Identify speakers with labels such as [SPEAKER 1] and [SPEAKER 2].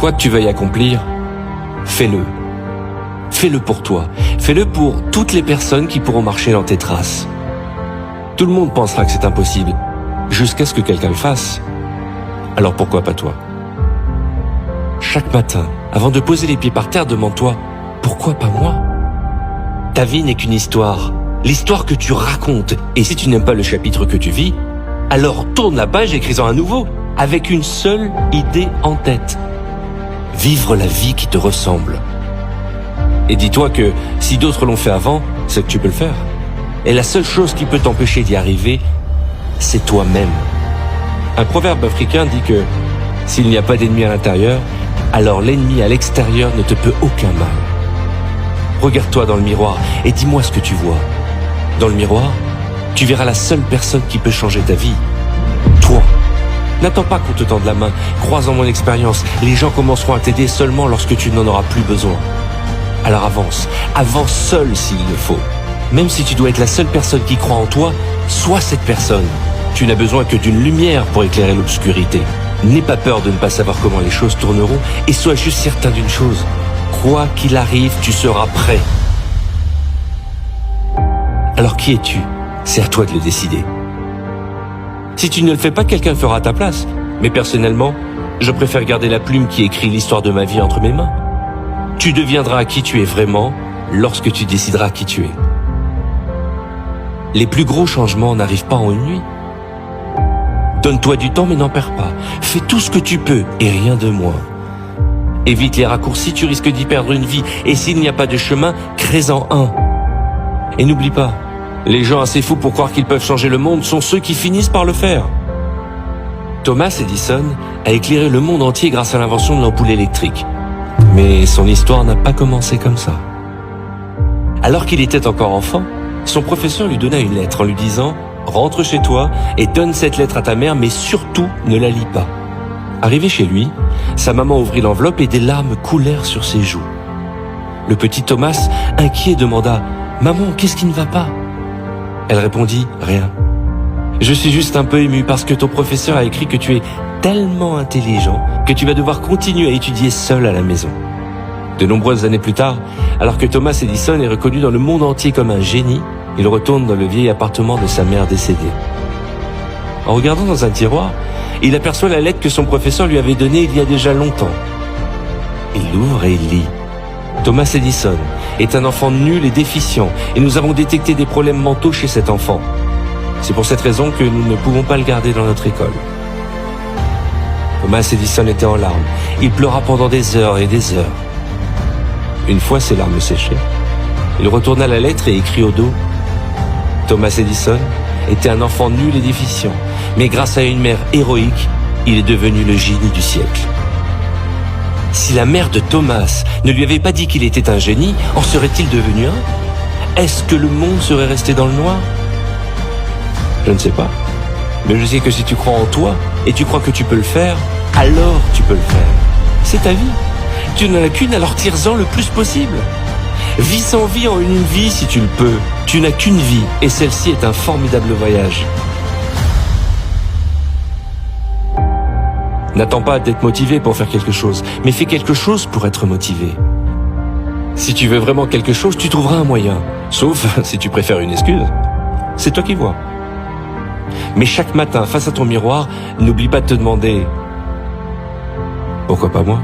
[SPEAKER 1] Quoi que tu veuilles accomplir, fais-le. Fais-le pour toi. Fais-le pour toutes les personnes qui pourront marcher dans tes traces. Tout le monde pensera que c'est impossible, jusqu'à ce que quelqu'un le fasse. Alors pourquoi pas toi? Chaque matin, avant de poser les pieds par terre, demande-toi, pourquoi pas moi? Ta vie n'est qu'une histoire, l'histoire que tu racontes. Et si tu n'aimes pas le chapitre que tu vis, alors tourne la page et écris-en un nouveau, avec une seule idée en tête. Vivre la vie qui te ressemble. Et dis-toi que si d'autres l'ont fait avant, c'est que tu peux le faire. Et la seule chose qui peut t'empêcher d'y arriver, c'est toi-même. Un proverbe africain dit que s'il n'y a pas d'ennemi à l'intérieur, alors l'ennemi à l'extérieur ne te peut aucun mal. Regarde-toi dans le miroir et dis-moi ce que tu vois. Dans le miroir, tu verras la seule personne qui peut changer ta vie. Toi. N'attends pas qu'on te tende la main. Crois en mon expérience. Les gens commenceront à t'aider seulement lorsque tu n'en auras plus besoin. Alors avance. Avance seul s'il le faut. Même si tu dois être la seule personne qui croit en toi, sois cette personne. Tu n'as besoin que d'une lumière pour éclairer l'obscurité. N'aie pas peur de ne pas savoir comment les choses tourneront et sois juste certain d'une chose. Quoi qu'il arrive, tu seras prêt. Alors qui es-tu? C'est à toi de le décider. Si tu ne le fais pas, quelqu'un le fera à ta place. Mais personnellement, je préfère garder la plume qui écrit l'histoire de ma vie entre mes mains. Tu deviendras qui tu es vraiment lorsque tu décideras qui tu es. Les plus gros changements n'arrivent pas en une nuit. Donne-toi du temps mais n'en perds pas. Fais tout ce que tu peux et rien de moins. Évite les raccourcis, tu risques d'y perdre une vie. Et s'il n'y a pas de chemin, crée-en un. Et n'oublie pas, les gens assez fous pour croire qu'ils peuvent changer le monde sont ceux qui finissent par le faire. Thomas Edison a éclairé le monde entier grâce à l'invention de l'ampoule électrique. Mais son histoire n'a pas commencé comme ça. Alors qu'il était encore enfant, son professeur lui donna une lettre en lui disant « Rentre chez toi et donne cette lettre à ta mère, mais surtout ne la lis pas. » Arrivé chez lui, sa maman ouvrit l'enveloppe et des larmes coulèrent sur ses joues. Le petit Thomas, inquiet, demanda « Maman, qu'est-ce qui ne va pas ?» Elle répondit « Rien. Je suis juste un peu ému parce que ton professeur a écrit que tu es tellement intelligent que tu vas devoir continuer à étudier seul à la maison. » De nombreuses années plus tard, alors que Thomas Edison est reconnu dans le monde entier comme un génie, il retourne dans le vieil appartement de sa mère décédée. En regardant dans un tiroir, il aperçoit la lettre que son professeur lui avait donnée il y a déjà longtemps. Il l'ouvre et il lit. Thomas Edison est un enfant nul et déficient et nous avons détecté des problèmes mentaux chez cet enfant. C'est pour cette raison que nous ne pouvons pas le garder dans notre école. Thomas Edison était en larmes. Il pleura pendant des heures et des heures. Une fois ses larmes séchées, il retourna la lettre et écrit au dos « Thomas Edison était un enfant nul et déficient, mais grâce à une mère héroïque, il est devenu le génie du siècle. » Si la mère de Thomas ne lui avait pas dit qu'il était un génie, en serait-il devenu un? Est-ce que le monde serait resté dans le noir? Je ne sais pas. Mais je sais que si tu crois en toi, et tu crois que tu peux le faire, alors tu peux le faire. C'est ta vie. Tu n'en as qu'une, alors tire-en le plus possible. Vis sans vie en une vie si tu le peux. Tu n'as qu'une vie, et celle-ci est un formidable voyage. N'attends pas d'être motivé pour faire quelque chose, mais fais quelque chose pour être motivé. Si tu veux vraiment quelque chose, tu trouveras un moyen. Sauf si tu préfères une excuse. C'est toi qui vois. Mais chaque matin, face à ton miroir, n'oublie pas de te demander « Pourquoi pas moi ?»